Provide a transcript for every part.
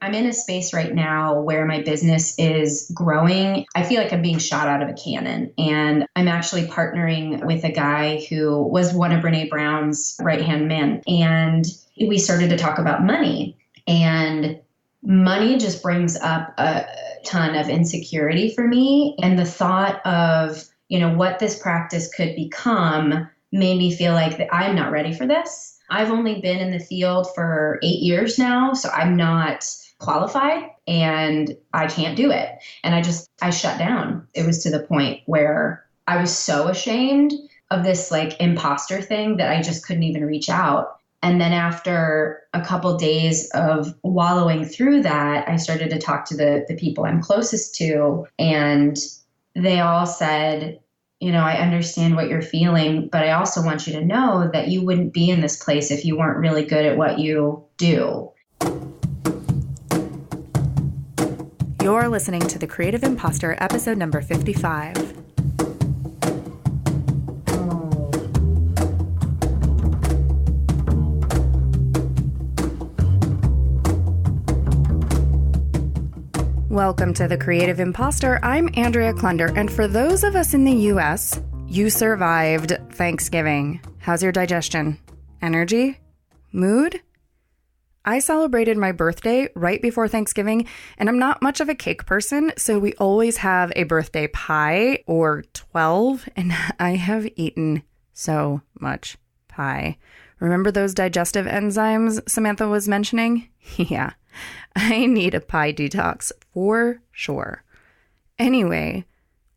I'm in a space right now where my business is growing. I feel like I'm being shot out of a cannon, and I'm actually partnering with a guy who was one of Brene Brown's right-hand men. And we started to talk about money, and money just brings up a ton of insecurity for me. And the thought of, what this practice could become made me feel like that I'm not ready for this. I've only been in the field for 8 years now, so I'm not qualified and I can't do it. And I shut down. It was to the point where I was so ashamed of this like imposter thing that I just couldn't even reach out. And then after a couple days of wallowing through that, I started to talk to the people I'm closest to, and they all said, I understand what you're feeling, but I also want you to know that you wouldn't be in this place if you weren't really good at what you do. You're listening to The Creative Impostor, episode number 55. Welcome to The Creative Impostor. I'm Andrea Klunder, and for those of us in the U.S., you survived Thanksgiving. How's your digestion? Energy? Mood? I celebrated my birthday right before Thanksgiving, and I'm not much of a cake person, so we always have a birthday pie or 12, and I have eaten so much pie. Remember those digestive enzymes Samantha was mentioning? Yeah, I need a pie detox for sure. Anyway,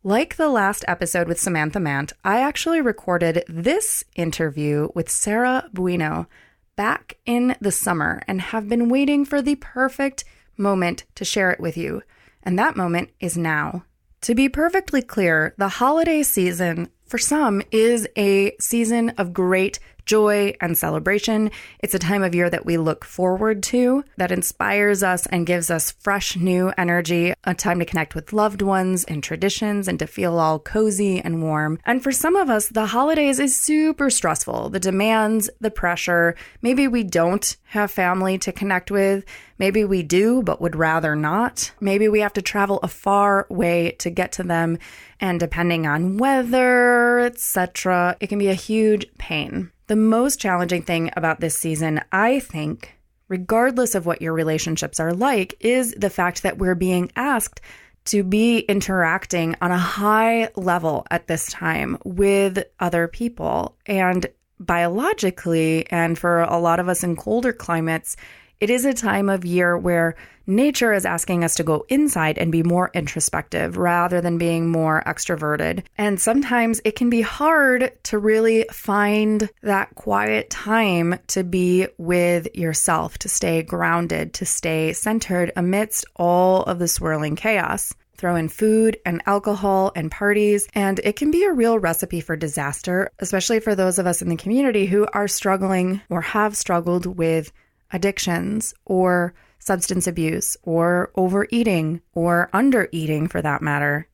like the last episode with Samantha Mant, I actually recorded this interview with Sarah Buino back in the summer and have been waiting for the perfect moment to share it with you. And that moment is now. To be perfectly clear, the holiday season for some is a season of great joy and celebration. It's a time of year that we look forward to, that inspires us and gives us fresh new energy, a time to connect with loved ones and traditions and to feel all cozy and warm. And for some of us, the holidays is super stressful. The demands, the pressure. Maybe we don't have family to connect with. Maybe we do, but would rather not. Maybe we have to travel a far way to get to them. And depending on weather, etc., it can be a huge pain. The most challenging thing about this season, I think, regardless of what your relationships are like, is the fact that we're being asked to be interacting on a high level at this time with other people. And biologically, and for a lot of us in colder climates, it is a time of year where nature is asking us to go inside and be more introspective rather than being more extroverted. And sometimes it can be hard to really find that quiet time to be with yourself, to stay grounded, to stay centered amidst all of the swirling chaos. Throw in food and alcohol and parties, and it can be a real recipe for disaster, especially for those of us in the community who are struggling or have struggled with addictions or substance abuse or overeating or undereating for that matter.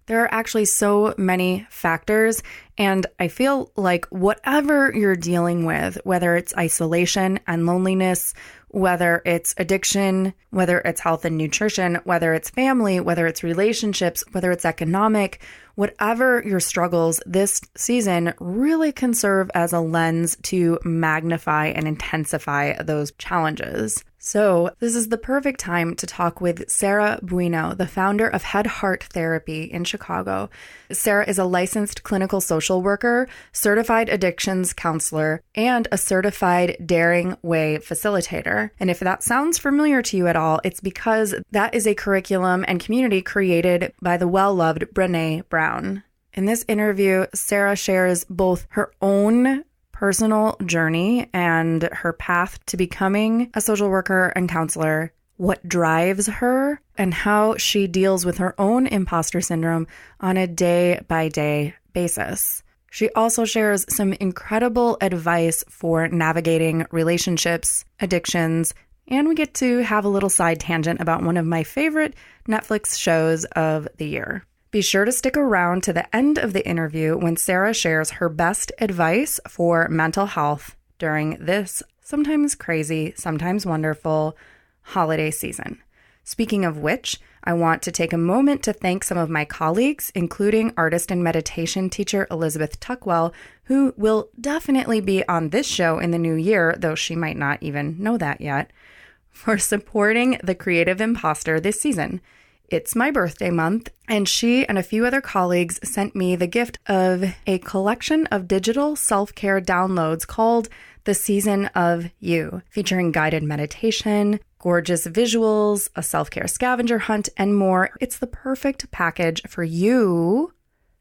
There are actually so many factors, and I feel like whatever you're dealing with, whether it's isolation and loneliness, whether it's addiction, whether it's health and nutrition, whether it's family, whether it's relationships, whether it's economic, whatever your struggles, this season really can serve as a lens to magnify and intensify those challenges. So this is the perfect time to talk with Sarah Buino, the founder of Head Heart Therapy in Chicago. Sarah is a licensed clinical social worker, certified addictions counselor, and a certified Daring Way facilitator. And if that sounds familiar to you at all, it's because that is a curriculum and community created by the well-loved Brene Brown. In this interview, Sarah shares both her own personal journey and her path to becoming a social worker and counselor, what drives her, and how she deals with her own imposter syndrome on a day-by-day basis. She also shares some incredible advice for navigating relationships, addictions, and we get to have a little side tangent about one of my favorite Netflix shows of the year. Be sure to stick around to the end of the interview when Sarah shares her best advice for mental health during this sometimes crazy, sometimes wonderful holiday season. Speaking of which, I want to take a moment to thank some of my colleagues, including artist and meditation teacher Elizabeth Tuckwell, who will definitely be on this show in the new year, though she might not even know that yet, for supporting the Creative Impostor this season. It's my birthday month, and she and a few other colleagues sent me the gift of a collection of digital self-care downloads called The Season of You, featuring guided meditation, gorgeous visuals, a self-care scavenger hunt, and more. It's the perfect package for you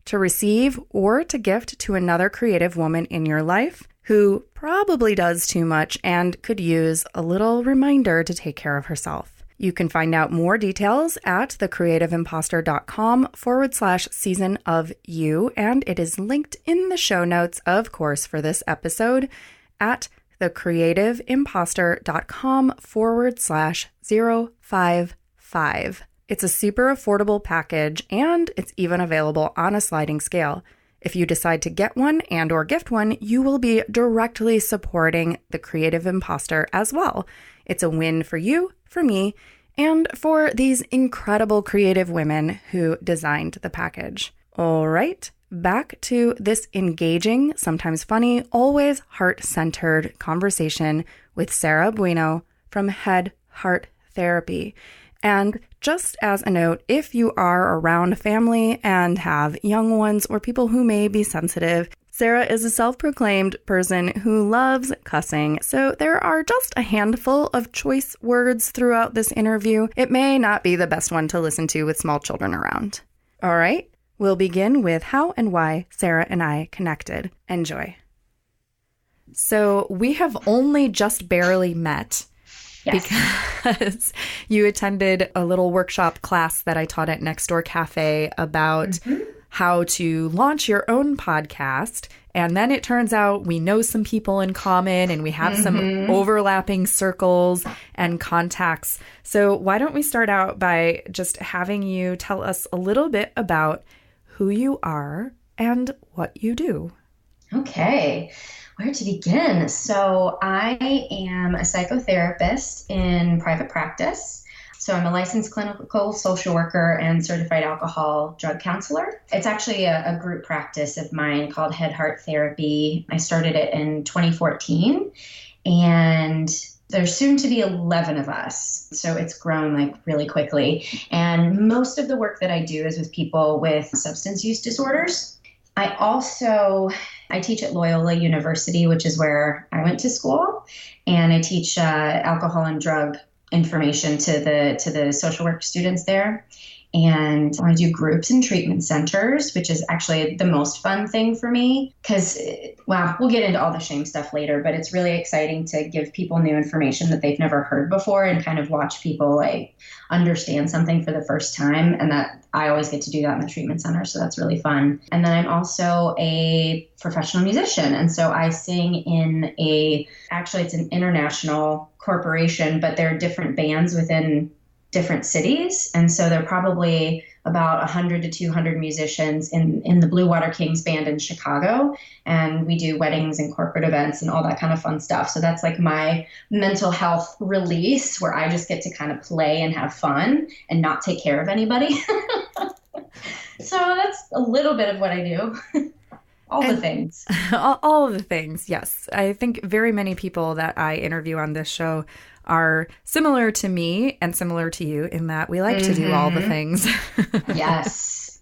to receive or to gift to another creative woman in your life who probably does too much and could use a little reminder to take care of herself. You can find out more details at thecreativeimpostor.com/season of you, and it is linked in the show notes, of course, for this episode at thecreativeimpostor.com/055. It's a super affordable package, and it's even available on a sliding scale. If you decide to get one and or gift one, you will be directly supporting the Creative Impostor as well. It's a win for you, for me, and for these incredible creative women who designed the package. All right, back to this engaging, sometimes funny, always heart-centered conversation with Sarah Buino from Head Heart Therapy. And just as a note, if you are around family and have young ones or people who may be sensitive, Sarah is a self-proclaimed person who loves cussing, so there are just a handful of choice words throughout this interview. It may not be the best one to listen to with small children around. All right, we'll begin with how and why Sarah and I connected. Enjoy. So we have only just barely met. Yes. Because you attended a little workshop class that I taught at Next Door Cafe about how to launch your own podcast. And then it turns out we know some people in common and we have some overlapping circles and contacts. So why don't we start out by just having you tell us a little bit about who you are and what you do? Okay. Where to begin? So I am a psychotherapist in private practice. So I'm a licensed clinical social worker and certified alcohol drug counselor. It's actually a group practice of mine called Head Heart Therapy. I started it in 2014, and there's soon to be 11 of us. So it's grown like really quickly. And most of the work that I do is with people with substance use disorders. I teach at Loyola University, which is where I went to school, and I teach alcohol and drug information to the social work students there. And I do groups and treatment centers, which is actually the most fun thing for me because, we'll get into all the shame stuff later, but it's really exciting to give people new information that they've never heard before and kind of watch people like understand something for the first time. And that I always get to do that in the treatment center. So that's really fun. And then I'm also a professional musician. And so I sing in it's an international corporation, but there are different bands within different cities. And so there are probably about 100 to 200 musicians in the Blue Water Kings band in Chicago. And we do weddings and corporate events and all that kind of fun stuff. So that's like my mental health release where I just get to kind of play and have fun and not take care of anybody. So that's a little bit of what I do. All the things. All of the things, yes. I think very many people that I interview on this show are similar to me and similar to you in that we like to do all the things. Yes.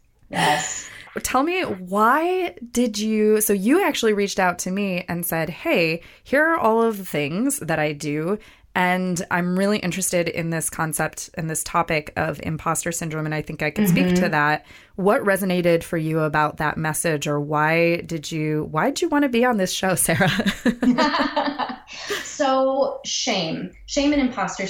Tell me, so you actually reached out to me and said, hey, here are all of the things that I do. And I'm really interested in this concept and this topic of imposter syndrome. And I think I can speak to that. What resonated for you about that message, or why did you want to be on this show, Sarah? So shame and imposter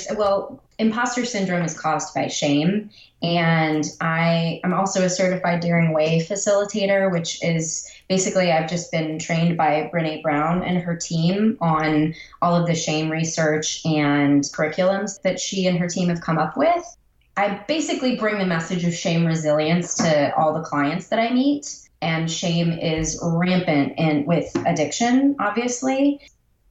syndrome is caused by shame. And I'm also a certified Daring Way facilitator, which is basically I've just been trained by Brene Brown and her team on all of the shame research and curriculums that she and her team have come up with. I basically bring the message of shame resilience to all the clients that I meet. And shame is rampant with addiction, obviously.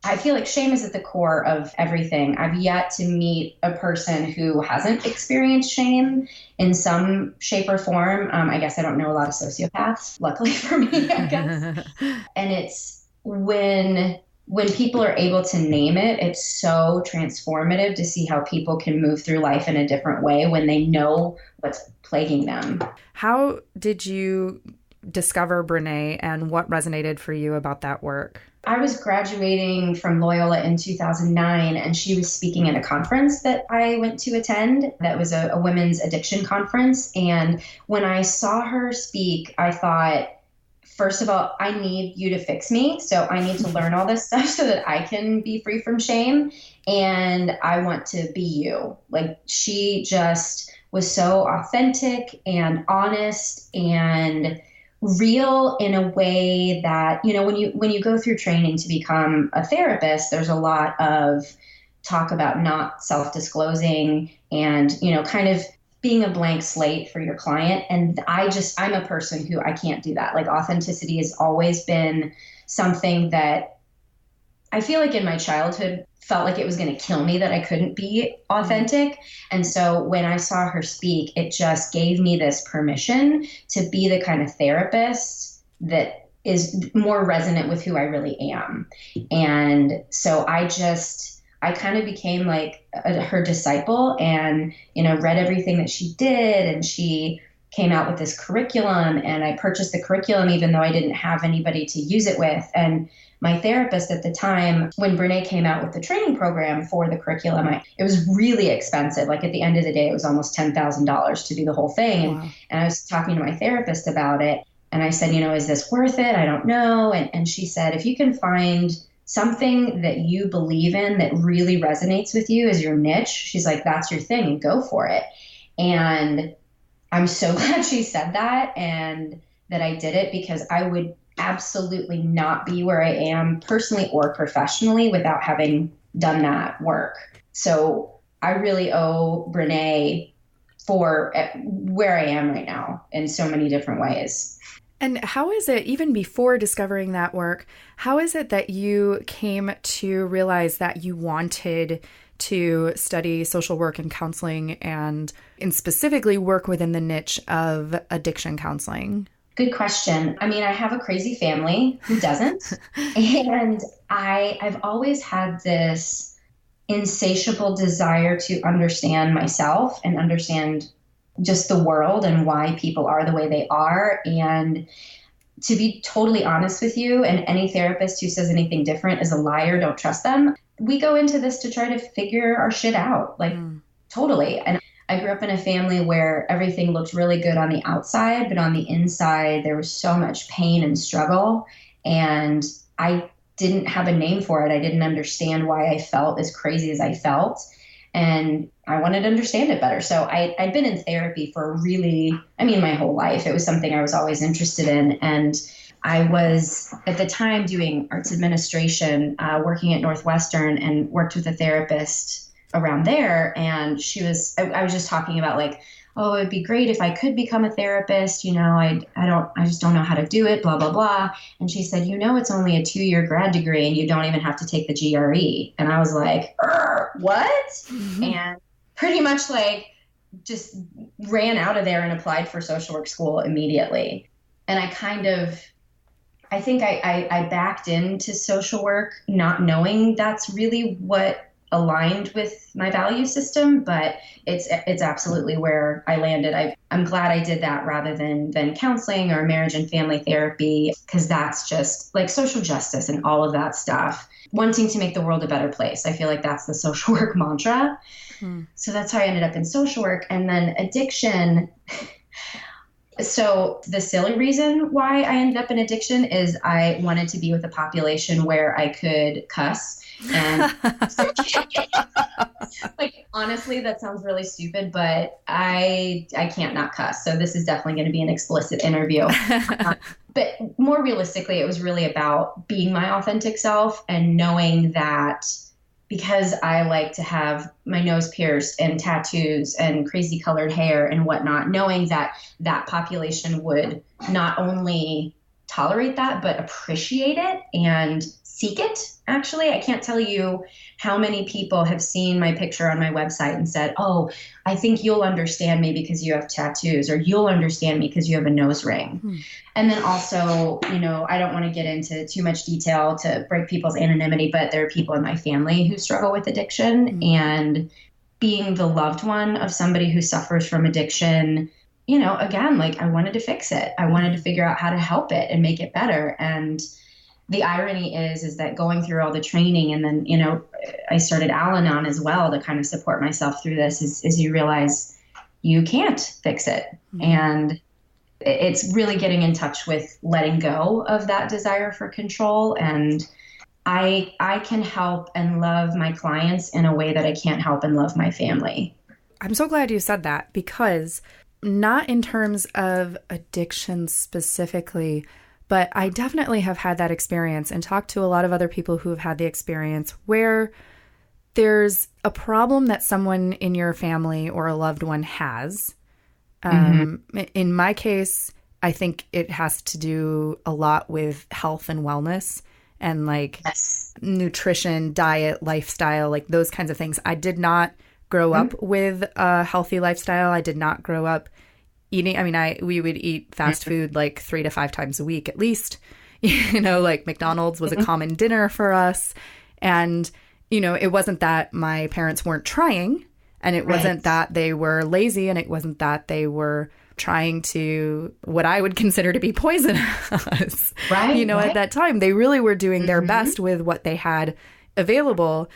I feel like shame is at the core of everything. I've yet to meet a person who hasn't experienced shame in some shape or form. I guess I don't know a lot of sociopaths, luckily for me, I guess. And it's when people are able to name it, it's so transformative to see how people can move through life in a different way when they know what's plaguing them. How did you discover Brene, and what resonated for you about that work? I was graduating from Loyola in 2009, and she was speaking at a conference that I went to attend. That was a women's addiction conference. And when I saw her speak, I thought, first of all, I need you to fix me. So I need to learn all this stuff so that I can be free from shame. And I want to be you. Like, she just was so authentic and honest and real in a way that, you know, when you go through training to become a therapist, there's a lot of talk about not self-disclosing and, you know, kind of being a blank slate for your client. And I'm a person who I can't do that. Like, authenticity has always been something that I feel like in my childhood felt like it was going to kill me that I couldn't be authentic. And so when I saw her speak, it just gave me this permission to be the kind of therapist that is more resonant with who I really am. And so I kind of became like her disciple and, you know, read everything that she did. And she came out with this curriculum, and I purchased the curriculum even though I didn't have anybody to use it with. And my therapist at the time, when Brene came out with the training program for the curriculum, it was really expensive. Like, at the end of the day, it was almost $10,000 to do the whole thing. Wow. And I was talking to my therapist about it, and I said, you know, is this worth it? I don't know. And she said, if you can find something that you believe in that really resonates with you as your niche, she's like, that's your thing, and go for it. And I'm so glad she said that and that I did it, because I would absolutely not be where I am personally or professionally without having done that work. So I really owe Brene for where I am right now in so many different ways. And how is it, even before discovering that work, how is it that you came to realize that you wanted to study social work and counseling and specifically work within the niche of addiction counseling? Good question. I mean, I have a crazy family, who doesn't? And I've always had this insatiable desire to understand myself and understand just the world and why people are the way they are. And to be totally honest with you, and any therapist who says anything different is a liar, don't trust them. We go into this to try to figure our shit out, like totally. And I grew up in a family where everything looked really good on the outside, but on the inside, there was so much pain and struggle. And I didn't have a name for it. I didn't understand why I felt as crazy as I felt. And I wanted to understand it better. So I'd been in therapy for my whole life. It was something I was always interested in. And I was at the time doing arts administration, working at Northwestern, and worked with a therapist around there. And I was just talking about like, oh, it'd be great if I could become a therapist. You know, I just don't know how to do it, blah, blah, blah. And she said, you know, it's only a 2-year grad degree and you don't even have to take the GRE. And I was like, what? Mm-hmm. And pretty much like just ran out of there and applied for social work school immediately. And I think I backed into social work not knowing that's really what aligned with my value system, but it's absolutely where I landed. I'm glad I did that rather than counseling or marriage and family therapy, because that's just like social justice and all of that stuff. Wanting to make the world a better place. I feel like that's the social work mantra. So that's how I ended up in social work. And then addiction. So the silly reason why I ended up in addiction is I wanted to be with a population where I could cuss. And like, honestly, that sounds really stupid, but I can't not cuss. So this is definitely going to be an explicit interview. But more realistically, it was really about being my authentic self and knowing that because I like to have my nose pierced and tattoos and crazy colored hair and whatnot, knowing that that population would not only tolerate that, but appreciate it and seek it. Actually, I can't tell you how many people have seen my picture on my website and said, oh, I think you'll understand me because you have tattoos, or you'll understand me because you have a nose ring. And then also, I don't want to get into too much detail to break people's anonymity, but there are people in my family who struggle with addiction, and being the loved one of somebody who suffers from addiction, again, like I wanted to fix it. I wanted to figure out how to help it and make it better. And the irony is that going through all the training, and then, I started Al-Anon as well to kind of support myself through this, is you realize you can't fix it. And it's really getting in touch with letting go of that desire for control. And I can help and love my clients in a way that I can't help and love my family. I'm so glad you said that, because not in terms of addiction specifically, but I definitely have had that experience and talked to a lot of other people who have had the experience where there's a problem that someone in your family or a loved one has. In my case, I think it has to do a lot with health and wellness and like nutrition, diet, lifestyle, like those kinds of things. I did not grow up with a healthy lifestyle. I did not grow up eating. I mean, we would eat fast food like 3 to 5 times a week at least. Like McDonald's was a common dinner for us. And, it wasn't that my parents weren't trying, and it wasn't that they were lazy, and it wasn't that they were trying to, what I would consider to be, poison us. At that time, they really were doing their best with what they had available.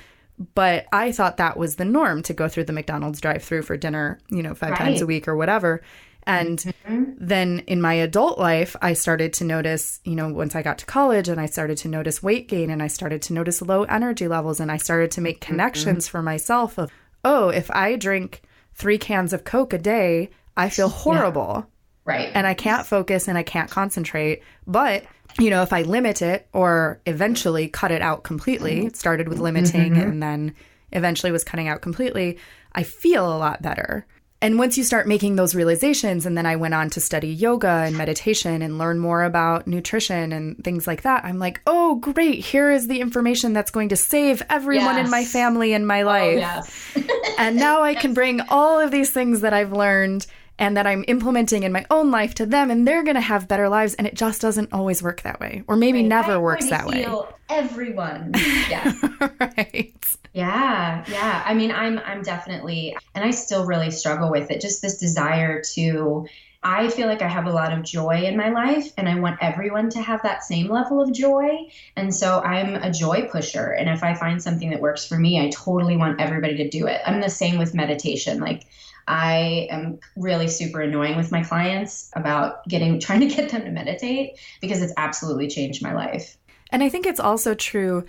But I thought that was the norm, to go through the McDonald's drive-thru for dinner, 5 times a week or whatever. And then in my adult life, I started to notice, once I got to college, and I started to notice weight gain, and I started to notice low energy levels, and I started to make connections for myself of, oh, if I drink 3 cans of Coke a day, I feel horrible. Right. And I can't focus and I can't concentrate. But, if I limit it or eventually cut it out completely, it started with limiting and then eventually was cutting out completely, I feel a lot better. And once you start making those realizations, and then I went on to study yoga and meditation and learn more about nutrition and things like that, I'm like, oh, great. Here is the information that's going to save everyone in my family and my life. And now I can bring all of these things that I've learned and that I'm implementing in my own life to them, and they're going to have better lives. And it just doesn't always work that way, or maybe never works that way. Everyone. Yeah. Right. Yeah. I mean, I'm definitely, and I still really struggle with it. Just this desire to, I feel like I have a lot of joy in my life, and I want everyone to have that same level of joy. And so I'm a joy pusher. And if I find something that works for me, I totally want everybody to do it. I'm the same with meditation. Like, I am really super annoying with my clients about trying to get them to meditate, because it's absolutely changed my life. And I think it's also true,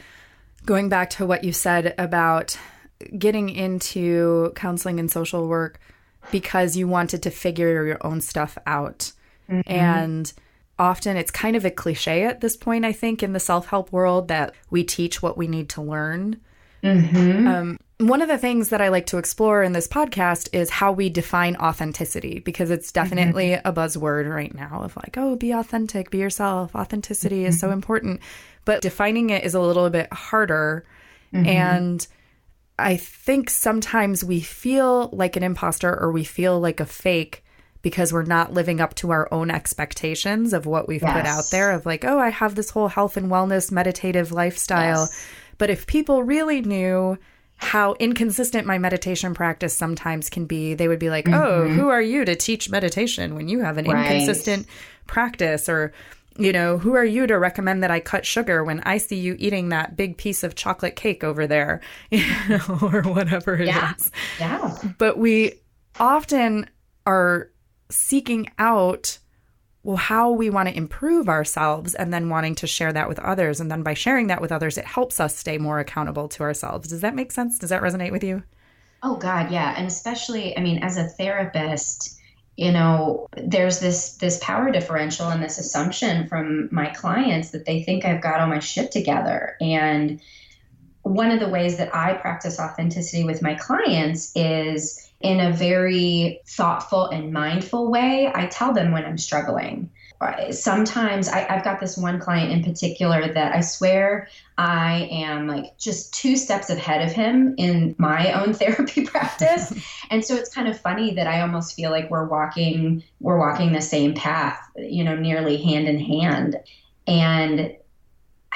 going back to what you said about getting into counseling and social work because you wanted to figure your own stuff out. And often it's kind of a cliche at this point, I think, in the self-help world, that we teach what we need to learn. One of the things that I like to explore in this podcast is how we define authenticity, because it's definitely a buzzword right now of like, oh, be authentic, be yourself. Authenticity is so important. But defining it is a little bit harder. And I think sometimes we feel like an imposter, or we feel like a fake, because we're not living up to our own expectations of what we've put out there of like, oh, I have this whole health and wellness meditative lifestyle. But if people really knew how inconsistent my meditation practice sometimes can be, they would be like, oh, who are you to teach meditation when you have an inconsistent practice? Or, who are you to recommend that I cut sugar when I see you eating that big piece of chocolate cake over there, or whatever it is. Yeah. But we often are seeking out, well, how we want to improve ourselves, and then wanting to share that with others. And then by sharing that with others, it helps us stay more accountable to ourselves. Does that make sense? Does that resonate with you? Oh, God, yeah. And especially, I mean, as a therapist, there's this power differential and this assumption from my clients that they think I've got all my shit together. And one of the ways that I practice authenticity with my clients is in a very thoughtful and mindful way. I tell them when I'm struggling. sometimes I've got this one client in particular that I swear I am like just two steps ahead of him in my own therapy practice. And so it's kind of funny that I almost feel like we're walking the same path, nearly hand in hand. And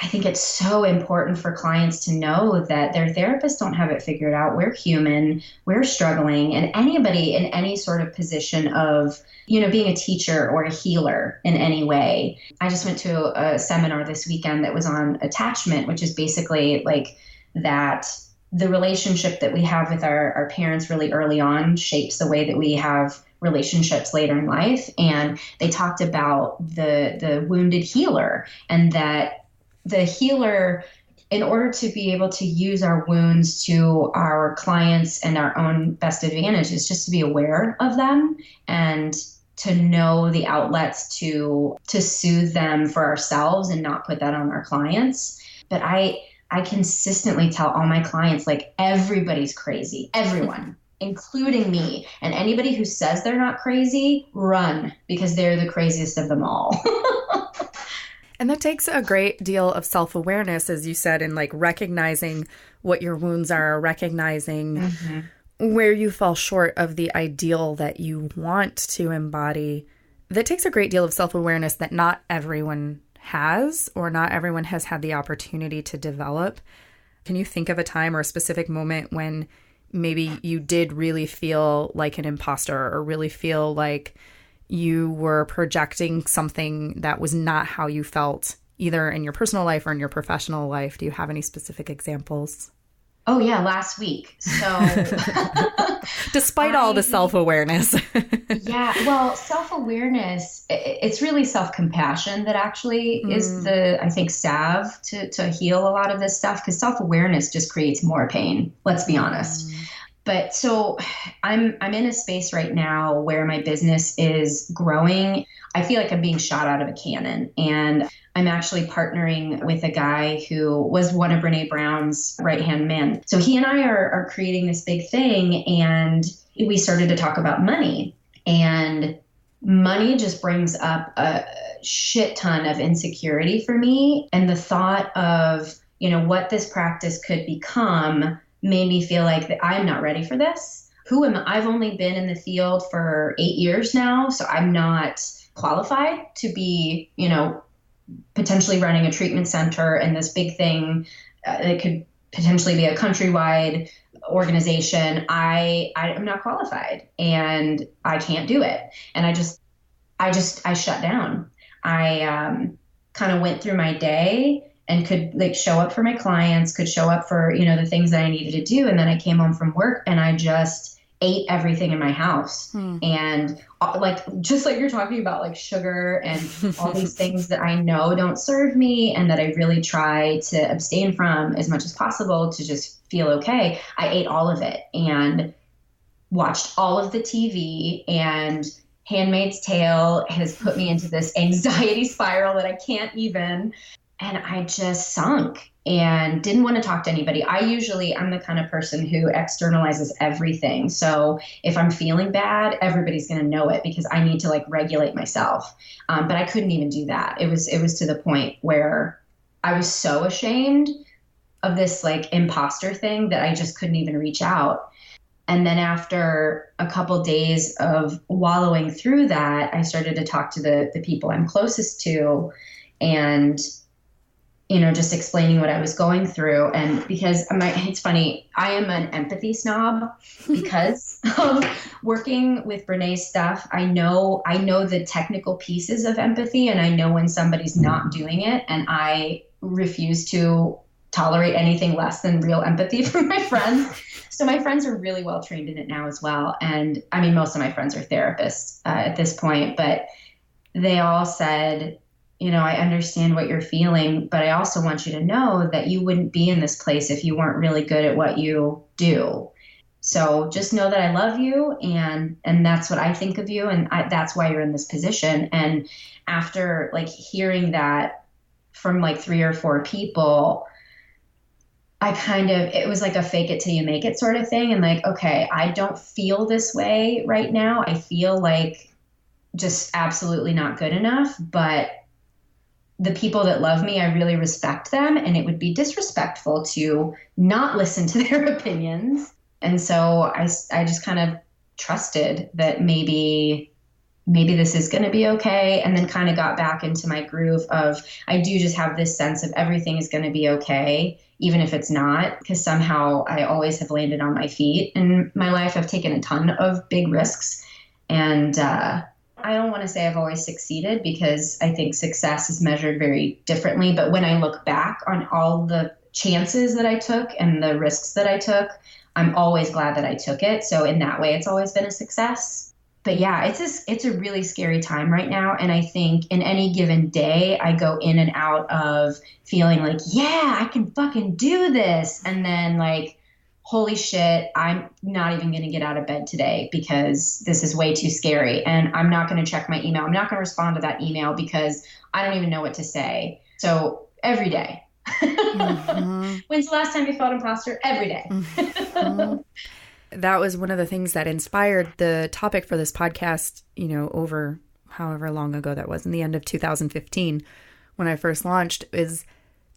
I think it's so important for clients to know that their therapists don't have it figured out. We're human, we're struggling, and anybody in any sort of position of, being a teacher or a healer in any way. I just went to a seminar this weekend that was on attachment, which is basically like that the relationship that we have with our parents really early on shapes the way that we have relationships later in life. And they talked about the wounded healer, and that the healer, in order to be able to use our wounds to our clients and our own best advantage, is just to be aware of them and to know the outlets to soothe them for ourselves and not put that on our clients. But I consistently tell all my clients, like, everybody's crazy, everyone, including me. And anybody who says they're not crazy, run, because they're the craziest of them all. And that takes a great deal of self-awareness, as you said, in like recognizing what your wounds are, recognizing where you fall short of the ideal that you want to embody. That takes a great deal of self-awareness that not everyone has, or not everyone has had the opportunity to develop. Can you think of a time or a specific moment when maybe you did really feel like an imposter, or really feel like you were projecting something that was not how you felt, either in your personal life or in your professional life? Do you have any specific examples? Oh, yeah, last week. So despite all the self-awareness. Yeah, well, self-awareness, it's really self-compassion that actually is I think, salve to heal a lot of this stuff, because self-awareness just creates more pain, let's be honest. But so I'm in a space right now where my business is growing. I feel like I'm being shot out of a cannon, and I'm actually partnering with a guy who was one of Brene Brown's right-hand men. So he and I are creating this big thing, and we started to talk about money. And money just brings up a shit ton of insecurity for me. And the thought of, what this practice could become made me feel like that I'm not ready for this. Who am I? I've only been in the field for 8 years now, so I'm not qualified to be, potentially running a treatment center and this big thing that could potentially be a countrywide organization. I'm not qualified, and I can't do it. And I shut down. I kind of went through my day and could like show up for my clients, could show up for, the things that I needed to do. And then I came home from work and I just ate everything in my house. And just like you're talking about, like sugar and all these things that I know don't serve me and that I really try to abstain from as much as possible to just feel okay. I ate all of it and watched all of the TV, and Handmaid's Tale has put me into this anxiety spiral that I can't even. And I just sunk and didn't want to talk to anybody. I'm the kind of person who externalizes everything. So if I'm feeling bad, everybody's going to know it because I need to like regulate myself. But I couldn't even do that. It was to the point where I was so ashamed of this like imposter thing that I just couldn't even reach out. And then after a couple days of wallowing through that, I started to talk to the people I'm closest to, and just explaining what I was going through. And because it's funny, I am an empathy snob because of working with Brene's stuff. I know the technical pieces of empathy, and I know when somebody's not doing it, and I refuse to tolerate anything less than real empathy from my friends. So my friends are really well trained in it now as well. And I mean, most of my friends are therapists at this point, but they all said, I understand what you're feeling, but I also want you to know that you wouldn't be in this place if you weren't really good at what you do. So just know that I love you, and that's what I think of you, and that's why you're in this position. And after like hearing that from like 3 or 4 people, it was like a fake it till you make it sort of thing. And like, okay, I don't feel this way right now. I feel like just absolutely not good enough. But the people that love me, I really respect them, and it would be disrespectful to not listen to their opinions. And so I just kind of trusted that maybe this is going to be okay. And then kind of got back into my groove of, I do just have this sense of everything is going to be okay, even if it's not, because somehow I always have landed on my feet in my life. I've taken a ton of big risks, and I don't want to say I've always succeeded, because I think success is measured very differently. But when I look back on all the chances that I took and the risks that I took, I'm always glad that I took it. So in that way, it's always been a success. But yeah, it's a really scary time right now. And I think in any given day, I go in and out of feeling like, yeah, I can fucking do this. And then like, holy shit, I'm not even going to get out of bed today because this is way too scary. And I'm not going to check my email. I'm not going to respond to that email because I don't even know what to say. So every day. Mm-hmm. When's the last time you felt imposter? Every day. Mm-hmm. That was one of the things that inspired the topic for this podcast, over however long ago that was, in the end of 2015, when I first launched, is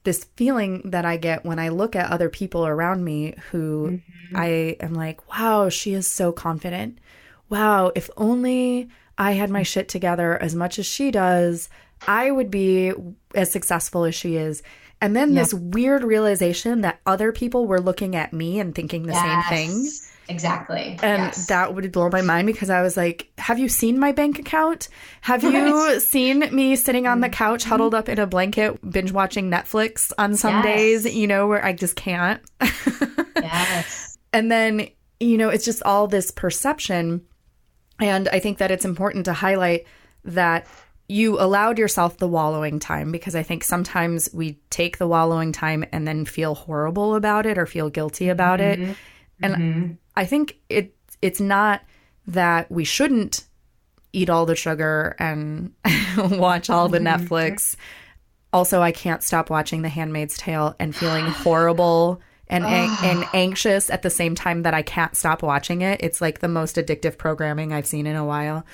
this feeling that I get when I look at other people around me who I am like, wow, she is so confident. Wow, if only I had my shit together as much as she does, I would be as successful as she is. And then this weird realization that other people were looking at me and thinking the same thing. Exactly. And that would blow my mind, because I was like, have you seen my bank account? Have you seen me sitting on the couch, huddled up in a blanket, binge watching Netflix on some days, where I just can't? Yes. And then, it's just all this perception. And I think that it's important to highlight that you allowed yourself the wallowing time, because I think sometimes we take the wallowing time and then feel horrible about it or feel guilty about it. And I think it's not that we shouldn't eat all the sugar and watch all the Netflix. Also, I can't stop watching The Handmaid's Tale and feeling horrible and anxious at the same time that I can't stop watching it. It's like the most addictive programming I've seen in a while.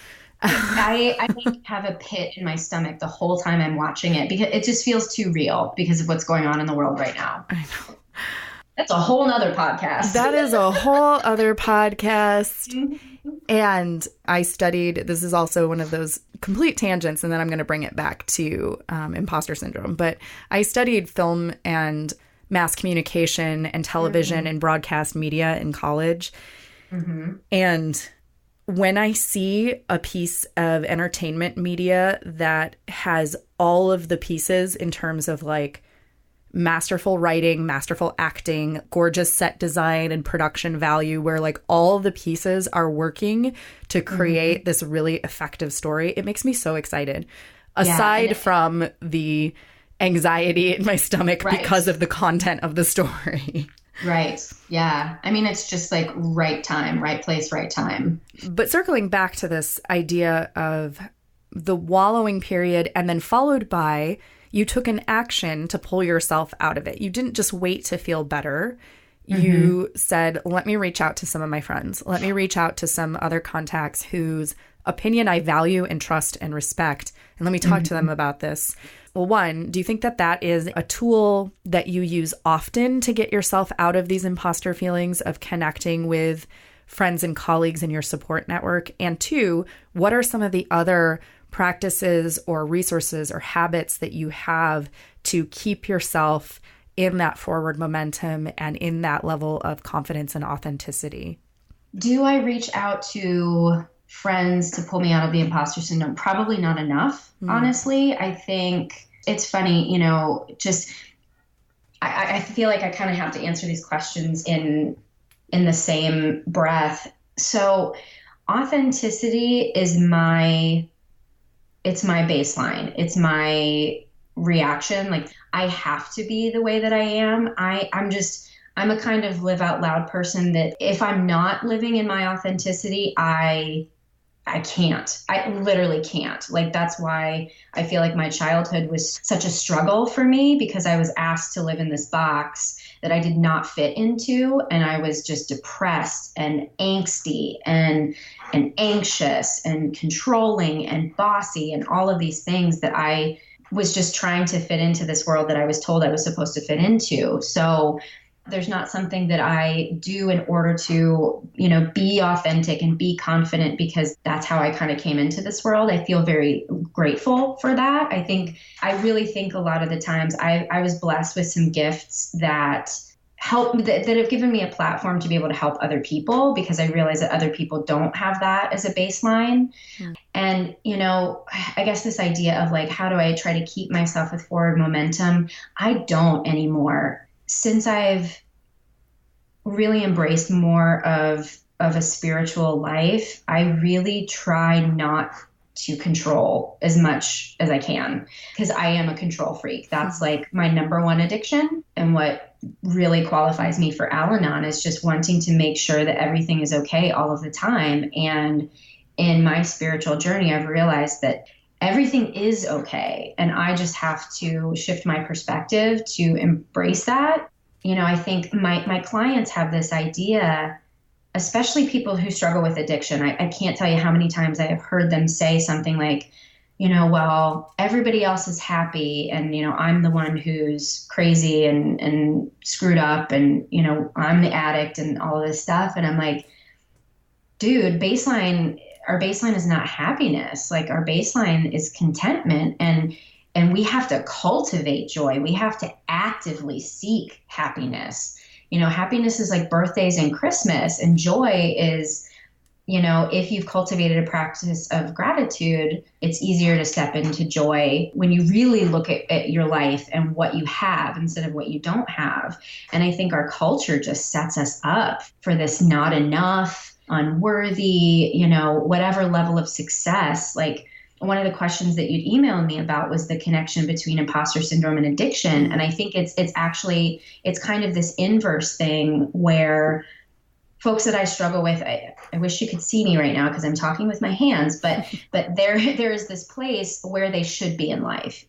I have a pit in my stomach the whole time I'm watching it, because it just feels too real because of what's going on in the world right now. I know. That's a whole nother podcast. That is a whole other podcast. And I studied, this is also one of those complete tangents, and then I'm going to bring it back to imposter syndrome. But I studied film and mass communication and television and broadcast media in college. And when I see a piece of entertainment media that has all of the pieces in terms of like masterful writing, masterful acting, gorgeous set design and production value, where like all the pieces are working to create this really effective story, it makes me so excited. Aside from the anxiety in my stomach because of the content of the story. Right. Yeah. I mean, it's just like right time, right place, right time. But circling back to this idea of the wallowing period, and then followed by, you took an action to pull yourself out of it. You didn't just wait to feel better. You said, let me reach out to some of my friends. Let me reach out to some other contacts whose opinion I value and trust and respect. And let me talk to them about this. Well, one, do you think that that is a tool that you use often to get yourself out of these imposter feelings of connecting with friends and colleagues in your support network? And two, what are some of the other practices or resources or habits that you have to keep yourself in that forward momentum and in that level of confidence and authenticity? Do I reach out to friends to pull me out of the imposter syndrome? Probably not enough, honestly. I think it's funny, just I feel like I kind of have to answer these questions in the same breath. So authenticity is it's my baseline. It's my reaction. Like, I have to be the way that I am. I'm a kind of live out loud person that if I'm not living in my authenticity, I can't. I literally can't. Like, that's why I feel like my childhood was such a struggle for me, because I was asked to live in this box. that I did not fit into. And I was just depressed and angsty and anxious and controlling and bossy and all of these things that I was just trying to fit into this world that I was told I was supposed to fit into. So there's not something that I do in order to, be authentic and be confident, because that's how I kind of came into this world. I feel very grateful for that. I really think a lot of the times I was blessed with some gifts that that have given me a platform to be able to help other people, because I realize that other people don't have that as a baseline. And, I guess this idea of like, how do I try to keep myself with forward momentum? I don't anymore. Since I've really embraced more of a spiritual life, I really try not to control as much as I can, because I am a control freak. That's like my number one addiction. And what really qualifies me for Al-Anon is just wanting to make sure that everything is okay all of the time. And in my spiritual journey, I've realized that everything is okay. And I just have to shift my perspective to embrace that. I think my clients have this idea, especially people who struggle with addiction. I can't tell you how many times I have heard them say something like, well, everybody else is happy and, I'm the one who's crazy and screwed up and, I'm the addict and all of this stuff. And I'm like, dude, our baseline is not happiness. Like, our baseline is contentment, and we have to cultivate joy. We have to actively seek happiness. Happiness is like birthdays and Christmas, and joy is, if you've cultivated a practice of gratitude, it's easier to step into joy when you really look at your life and what you have instead of what you don't have. And I think our culture just sets us up for this not enough, unworthy, whatever level of success. Like, one of the questions that you'd emailed me about was the connection between imposter syndrome and addiction. And I think it's kind of this inverse thing where folks that I struggle with, I wish you could see me right now because I'm talking with my hands, but there is this place where they should be in life,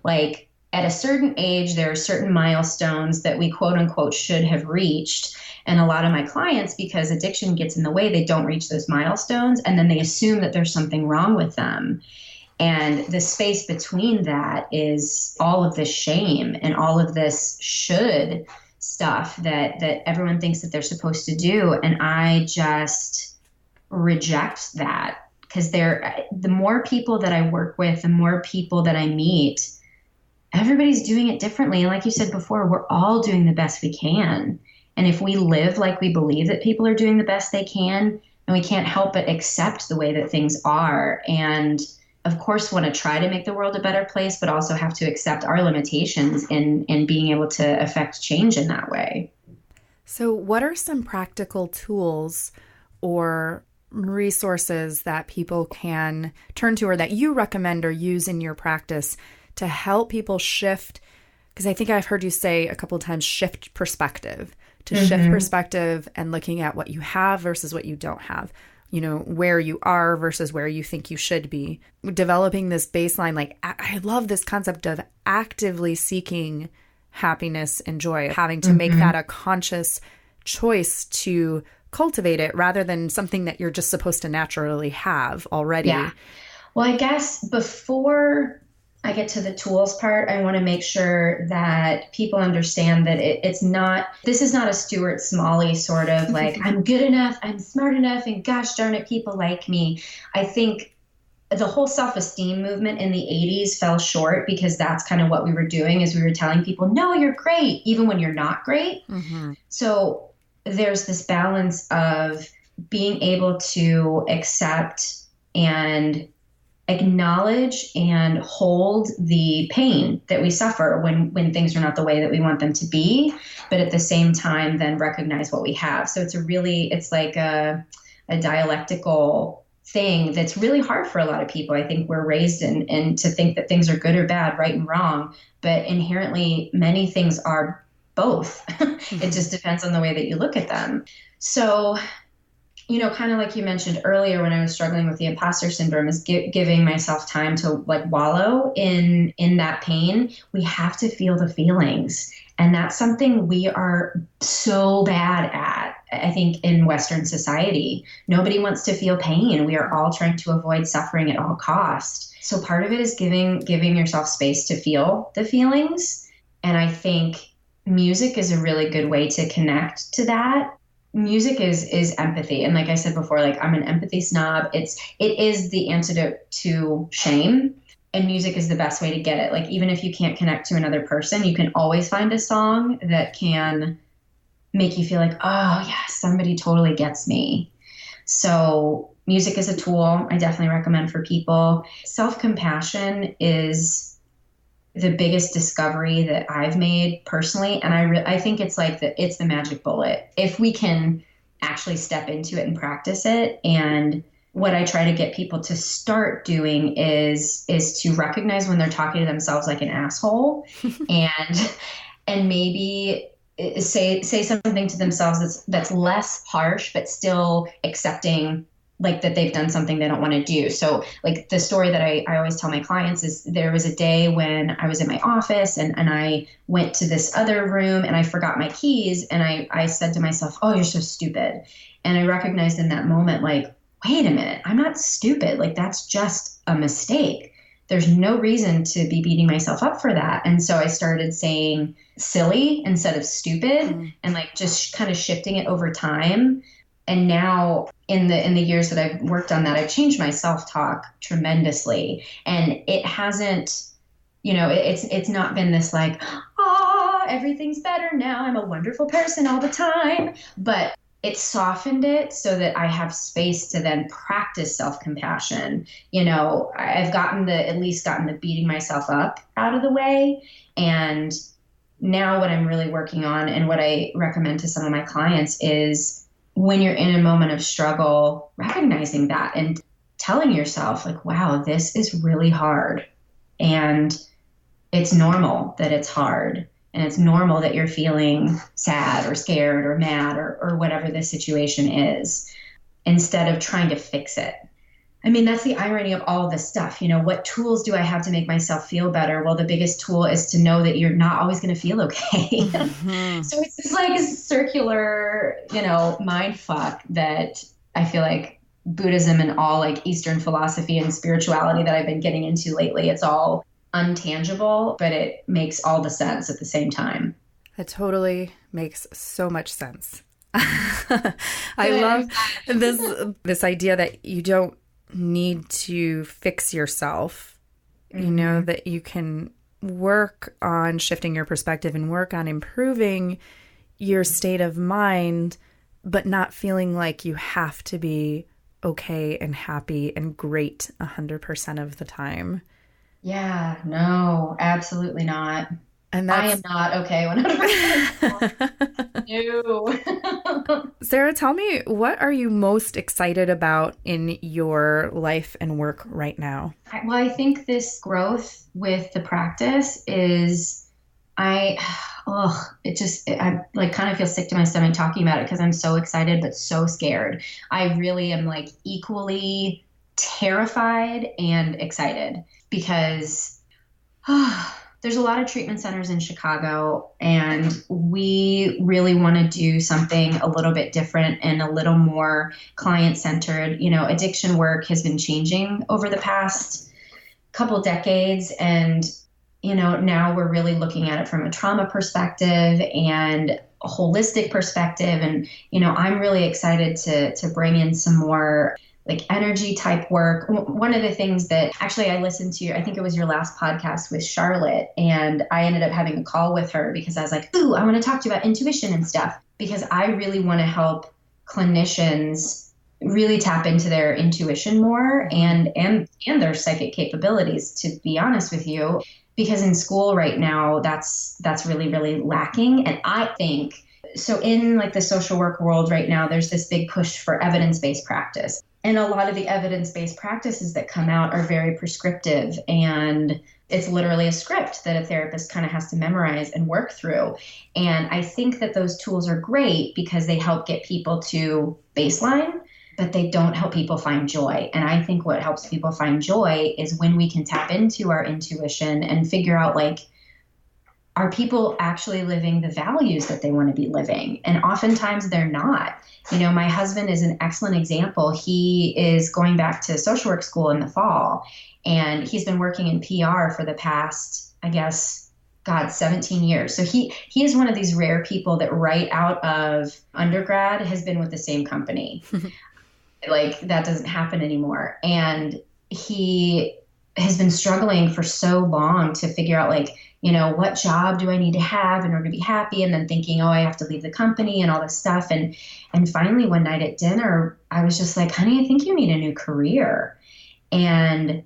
like at a certain age, there are certain milestones that we quote unquote should have reached. And a lot of my clients, because addiction gets in the way, they don't reach those milestones. And then they assume that there's something wrong with them. And the space between that is all of this shame and all of this should stuff that everyone thinks that they're supposed to do. And I just reject that, because the more people that I work with, the more people that I meet, everybody's doing it differently. And like you said before, we're all doing the best we can. And if we live like we believe that people are doing the best they can, and we can't help but accept the way that things are, and of course want to try to make the world a better place, but also have to accept our limitations in being able to affect change in that way. So what are some practical tools or resources that people can turn to, or that you recommend or use in your practice to help people shift? Because I think I've heard you say a couple of times, shift perspective. To shift perspective and looking at what you have versus what you don't have, where you are versus where you think you should be. Developing this baseline, like I love this concept of actively seeking happiness and joy, having to make that a conscious choice to cultivate it rather than something that you're just supposed to naturally have already. Yeah. Well, I guess before I get to the tools part, I want to make sure that people understand that this is not a Stuart Smalley sort of like, I'm good enough, I'm smart enough, and gosh darn it, people like me. I think the whole self-esteem movement in the 80s fell short, because that's kind of what we were doing, is we were telling people, no, you're great, even when you're not great. So there's this balance of being able to accept and acknowledge and hold the pain that we suffer when things are not the way that we want them to be, but at the same time, then recognize what we have. So it's like a dialectical thing that's really hard for a lot of people. I think we're raised in to think that things are good or bad, right and wrong, but inherently many things are both. It just depends on the way that you look at them. So kind of like you mentioned earlier, when I was struggling with the imposter syndrome, is giving myself time to like wallow in that pain. We have to feel the feelings. And that's something we are so bad at, I think, in Western society. Nobody wants to feel pain. We are all trying to avoid suffering at all costs. So part of it is giving yourself space to feel the feelings. And I think music is a really good way to connect to that. Music is empathy. And like I said before, like I'm an empathy snob. It is the antidote to shame. And music is the best way to get it. Like, even if you can't connect to another person, you can always find a song that can make you feel like, oh, yeah, somebody totally gets me. So music is a tool I definitely recommend for people. Self-compassion is the biggest discovery that I've made personally. And I think it's like it's the magic bullet. If we can actually step into it and practice it. And what I try to get people to start doing is to recognize when they're talking to themselves like an asshole and maybe say something to themselves that's less harsh, but still accepting like that they've done something they don't want to do. So like the story that I always tell my clients is there was a day when I was in my office and I went to this other room and I forgot my keys. And I said to myself, oh, you're so stupid. And I recognized in that moment, like, wait a minute, I'm not stupid. Like, that's just a mistake. There's no reason to be beating myself up for that. And so I started saying silly instead of stupid and like just kind of shifting it over time. And now in the years that I've worked on that, I've changed my self-talk tremendously. And it hasn't, it's not been this like, everything's better now. I'm a wonderful person all the time. But it softened it so that I have space to then practice self-compassion. I've at least gotten the beating myself up out of the way. And now what I'm really working on and what I recommend to some of my clients is when you're in a moment of struggle, recognizing that and telling yourself like, wow, this is really hard. And it's normal that it's hard. And it's normal that you're feeling sad or scared or mad or whatever the situation is, instead of trying to fix it. I mean, that's the irony of all of this stuff. What tools do I have to make myself feel better? Well, the biggest tool is to know that you're not always going to feel okay. Mm-hmm. So it's just like a circular, mind fuck that I feel like Buddhism and all like Eastern philosophy and spirituality that I've been getting into lately, it's all untangible, but it makes all the sense at the same time. That totally makes so much sense. I love this idea that you don't need to fix yourself, that you can work on shifting your perspective and work on improving your state of mind, but not feeling like you have to be okay and happy and great 100% of the time. Yeah, no, absolutely not. And I am not okay 100%. No. Sarah, tell me, what are you most excited about in your life and work right now? Well, I think this growth with the practice is, I like kind of feel sick to my stomach talking about it because I'm so excited but so scared. I really am like equally terrified and excited because there's a lot of treatment centers in Chicago, and we really want to do something a little bit different and a little more client-centered. Addiction work has been changing over the past couple decades, and now we're really looking at it from a trauma perspective and a holistic perspective. And I'm really excited to bring in some more like energy type work. One of the things that actually I listened to, I think it was your last podcast with Charlotte, and I ended up having a call with her because I was like, ooh, I want to talk to you about intuition and stuff, because I really want to help clinicians really tap into their intuition more and their psychic capabilities, to be honest with you, because in school right now, that's really, really lacking. And I think, so in like the social work world right now, there's this big push for evidence-based practice. And a lot of the evidence-based practices that come out are very prescriptive, and it's literally a script that a therapist kind of has to memorize and work through. And I think that those tools are great because they help get people to baseline, but they don't help people find joy. And I think what helps people find joy is when we can tap into our intuition and figure out, like, are people actually living the values that they want to be living? And oftentimes they're not. My husband is an excellent example. He is going back to social work school in the fall, and he's been working in PR for the past, 17 years. So he is one of these rare people that right out of undergrad has been with the same company. Like, that doesn't happen anymore. And he has been struggling for so long to figure out, like, what job do I need to have in order to be happy? And then thinking, I have to leave the company and all this stuff. And finally one night at dinner, I was just like, honey, I think you need a new career. And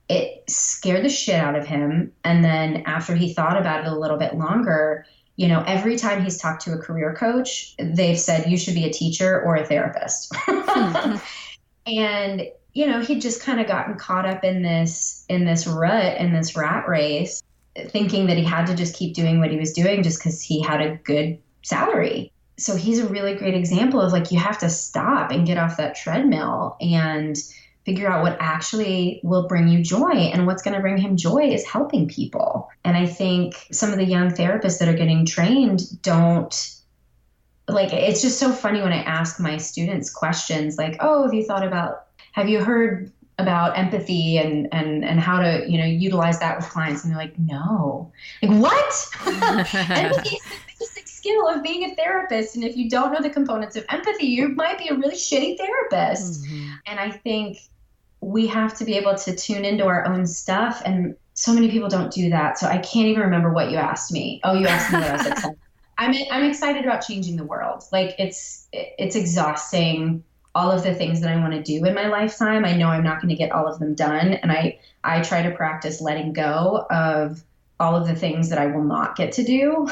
it scared the shit out of him. And then after he thought about it a little bit longer, every time he's talked to a career coach, they've said, you should be a teacher or a therapist. And, he'd just kind of gotten caught up in this rut, in this rat race, thinking that he had to just keep doing what he was doing just because he had a good salary. So he's a really great example of, like, you have to stop and get off that treadmill and figure out what actually will bring you joy. And what's going to bring him joy is helping people. And I think some of the young therapists that are getting trained don't, like, it's just so funny when I ask my students questions like, have you heard about empathy and how to, utilize that with clients? And they're like, no. Like, what? Empathy is the basic skill of being a therapist. And if you don't know the components of empathy, you might be a really shitty therapist. Mm-hmm. And I think we have to be able to tune into our own stuff. And so many people don't do that. So I can't even remember what you asked me. Oh, you asked me what I was excited. I'm excited about changing the world. Like, it's exhausting, all of the things that I want to do in my lifetime. I know I'm not going to get all of them done. And I try to practice letting go of all of the things that I will not get to do.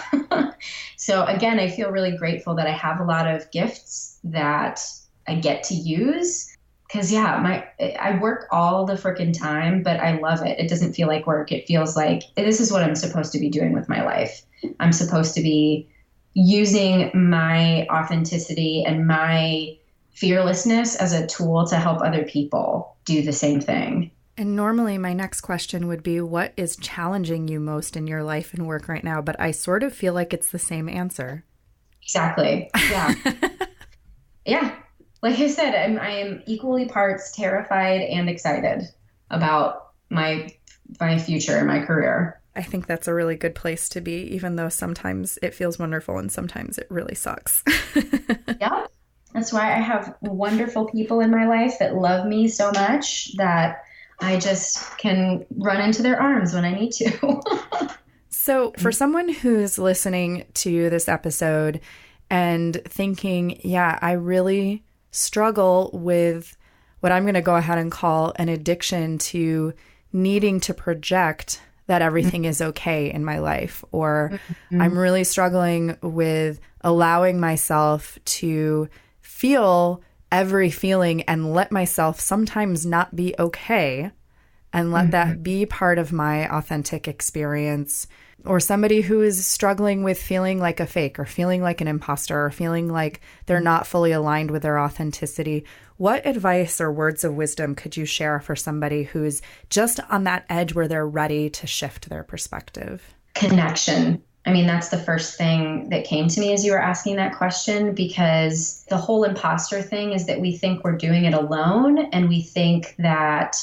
So again, I feel really grateful that I have a lot of gifts that I get to use. Cause I work all the freaking time, but I love it. It doesn't feel like work. It feels like this is what I'm supposed to be doing with my life. I'm supposed to be using my authenticity and my fearlessness as a tool to help other people do the same thing. And normally my next question would be, what is challenging you most in your life and work right now? But I sort of feel like it's the same answer. Exactly. Yeah. Yeah. Like I said, I am equally parts terrified and excited about my future and my career. I think that's a really good place to be, even though sometimes it feels wonderful and sometimes it really sucks. Yeah. That's why I have wonderful people in my life that love me so much that I just can run into their arms when I need to. So for someone who's listening to this episode and thinking, yeah, I really struggle with what I'm going to go ahead and call an addiction to needing to project that everything is okay in my life, or I'm really struggling with allowing myself to feel every feeling and let myself sometimes not be okay and let that be part of my authentic experience. Or somebody who is struggling with feeling like a fake or feeling like an imposter or feeling like they're not fully aligned with their authenticity. What advice or words of wisdom could you share for somebody who's just on that edge where they're ready to shift their perspective? Connection. I mean, that's the first thing that came to me as you were asking that question, because the whole imposter thing is that we think we're doing it alone and we think that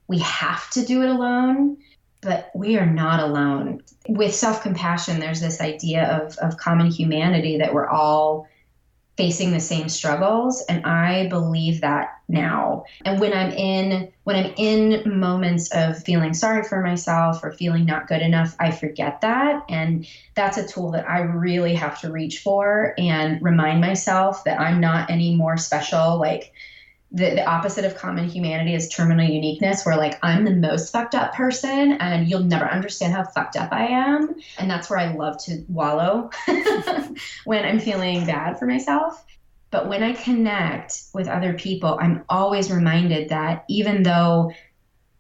we have to do it alone. But we are not alone. With self-compassion, there's this idea of common humanity, that we're all facing the same struggles. And I believe that now. And when I'm in moments of feeling sorry for myself or feeling not good enough, I forget that. And that's a tool that I really have to reach for and remind myself that I'm not any more special. Like, the opposite of common humanity is terminal uniqueness, where like I'm the most fucked up person and you'll never understand how fucked up I am. And that's where I love to wallow when I'm feeling bad for myself. But when I connect with other people, I'm always reminded that even though,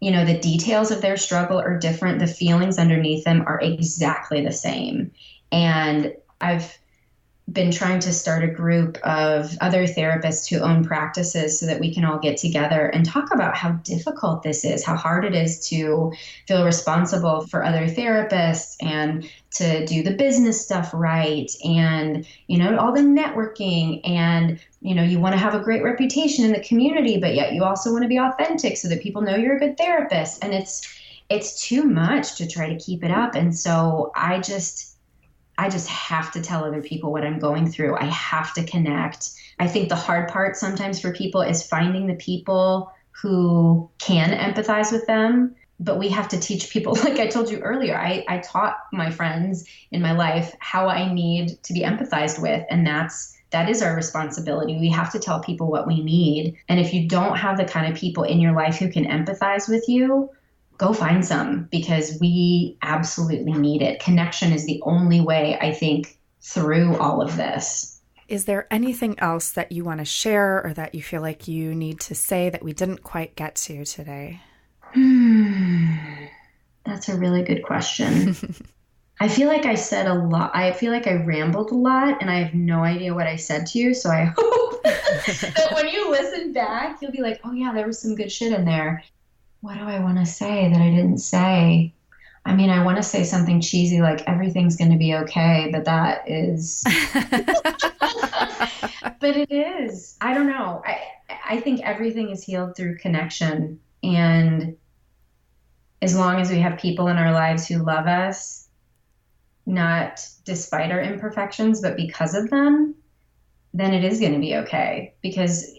the details of their struggle are different, the feelings underneath them are exactly the same. And I've been trying to start a group of other therapists who own practices so that we can all get together and talk about how difficult this is, how hard it is to feel responsible for other therapists and to do the business stuff right. And, all the networking and, you want to have a great reputation in the community, but yet you also want to be authentic so that people know you're a good therapist. And it's too much to try to keep it up. And so I just have to tell other people what I'm going through. I have to connect. I think the hard part sometimes for people is finding the people who can empathize with them. But we have to teach people, like I told you earlier, I taught my friends in my life how I need to be empathized with. And that is our responsibility. We have to tell people what we need. And if you don't have the kind of people in your life who can empathize with you, go find some, because we absolutely need it. Connection is the only way, I think, through all of this. Is there anything else that you want to share or that you feel like you need to say that we didn't quite get to today? That's a really good question. I feel like I said a lot. I feel like I rambled a lot and I have no idea what I said to you. So I hope that when you listen back, you'll be like, oh yeah, there was some good shit in there. What do I want to say that I didn't say? I mean, I want to say something cheesy like everything's going to be okay, but that is, but it is. I don't know. I think everything is healed through connection. And as long as we have people in our lives who love us, not despite our imperfections, but because of them, then it is going to be okay. Because,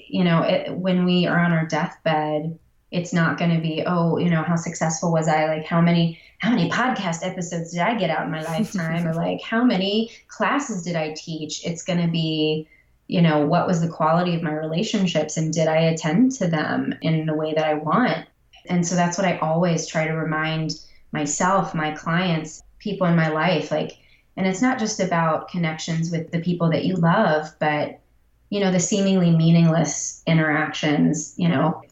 when we are on our deathbed, it's not going to be, oh, how successful was I? Like, how many podcast episodes did I get out in my lifetime? Or like, how many classes did I teach? It's going to be, what was the quality of my relationships and did I attend to them in the way that I want? And so that's what I always try to remind myself, my clients, people in my life. Like, and it's not just about connections with the people that you love, but the seemingly meaningless interactions,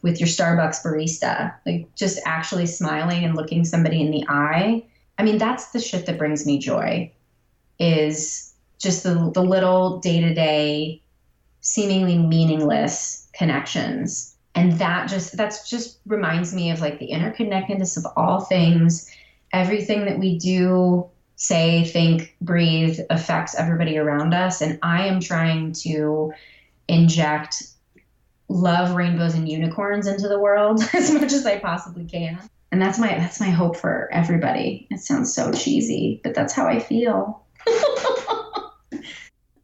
with your Starbucks barista, like just actually smiling and looking somebody in the eye. I mean, that's the shit that brings me joy, is just the little day-to-day, seemingly meaningless connections. And that's just reminds me of like the interconnectedness of all things. Everything that we do, say, think, breathe affects everybody around us. And I am trying to inject love, rainbows, and unicorns into the world as much as I possibly can. And that's my hope for everybody. It sounds so cheesy, but that's how I feel.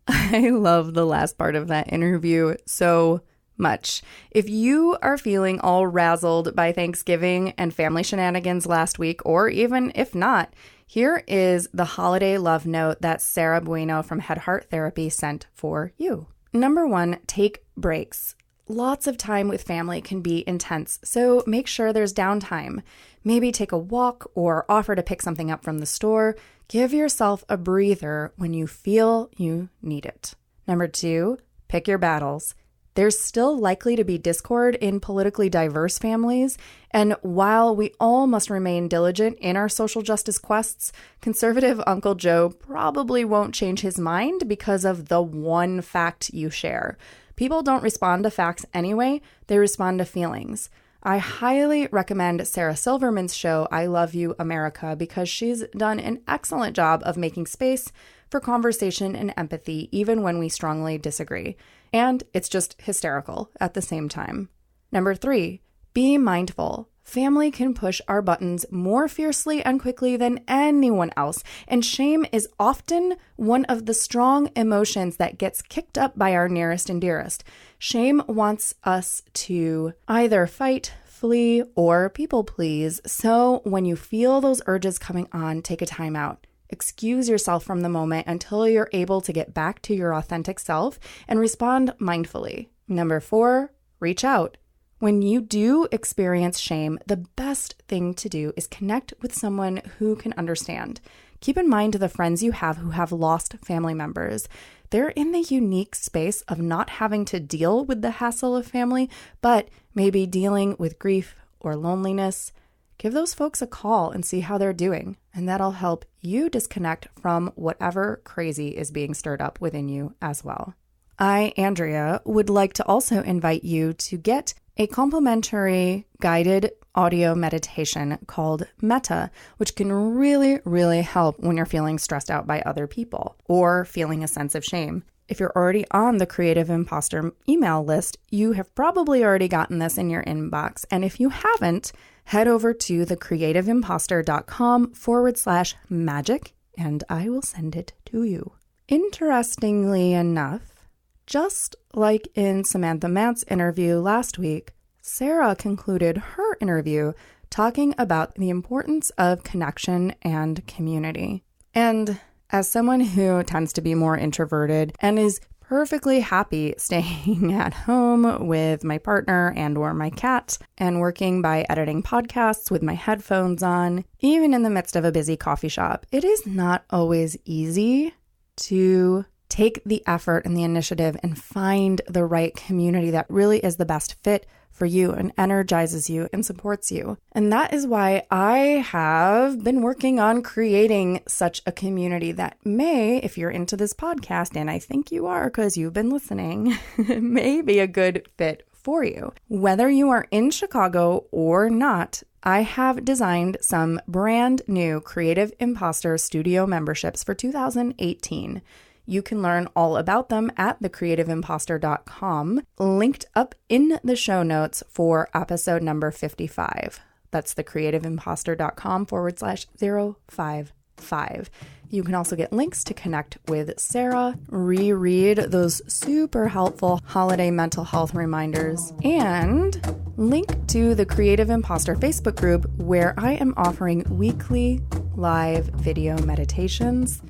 I love the last part of that interview so much. If you are feeling all razzled by Thanksgiving and family shenanigans last week, or even if not, here is the holiday love note that Sarah Buino from Head Heart Therapy sent for you. Number 1, take breaks. Lots of time with family can be intense, so make sure there's downtime. Maybe take a walk or offer to pick something up from the store. Give yourself a breather when you feel you need it. Number 2, pick your battles. There's still likely to be discord in politically diverse families, and while we all must remain diligent in our social justice quests, conservative Uncle Joe probably won't change his mind because of the one fact you share. People don't respond to facts anyway, they respond to feelings. I highly recommend Sarah Silverman's show, I Love You, America, because she's done an excellent job of making space for conversation and empathy, even when we strongly disagree. And it's just hysterical at the same time. Number 3, be mindful. Family can push our buttons more fiercely and quickly than anyone else, and shame is often one of the strong emotions that gets kicked up by our nearest and dearest. Shame wants us to either fight, flee, or people please. So when you feel those urges coming on, take a time out. Excuse yourself from the moment until you're able to get back to your authentic self and respond mindfully. Number 4, reach out. When you do experience shame, the best thing to do is connect with someone who can understand. Keep in mind the friends you have who have lost family members. They're in the unique space of not having to deal with the hassle of family, but maybe dealing with grief or loneliness. give those folks a call and see how they're doing. And that'll help you disconnect from whatever crazy is being stirred up within you as well. I, Andrea, would like to also invite you to get a complimentary guided audio meditation called Metta, which can really, really help when you're feeling stressed out by other people or feeling a sense of shame. If you're already on the Creative Impostor email list, you have probably already gotten this in your inbox. And if you haven't, head over to thecreativeimpostor.com/magic and I will send it to you. Interestingly enough, just like in Samantha Mant's interview last week, Sarah concluded her interview talking about the importance of connection and community. And as someone who tends to be more introverted and is perfectly happy staying at home with my partner and or my cat and working by editing podcasts with my headphones on, even in the midst of a busy coffee shop, it is not always easy to take the effort and the initiative and find the right community that really is the best fit for you and energizes you and supports you. And that is why I have been working on creating such a community that may, if you're into this podcast, and I think you are because you've been listening, may be a good fit for you. Whether you are in Chicago or not, I have designed some brand new Creative Impostor Studio memberships for 2018. You can learn all about them at thecreativeimpostor.com, linked up in the show notes for episode number 55. That's thecreativeimpostor.com/055. You can also get links to connect with Sarah, reread those super helpful holiday mental health reminders, and link to the Creative Impostor Facebook group where I am offering weekly live video meditations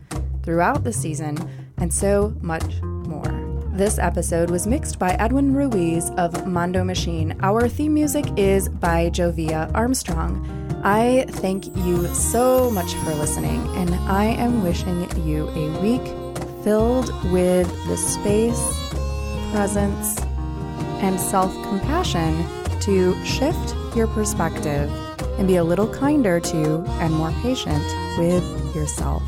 throughout the season, and so much more. This episode was mixed by Edwin Ruiz of Mondo Machine. Our theme music is by Jovia Armstrong. I thank you so much for listening, and I am wishing you a week filled with the space, presence, and self-compassion to shift your perspective and be a little kinder to and more patient with yourself.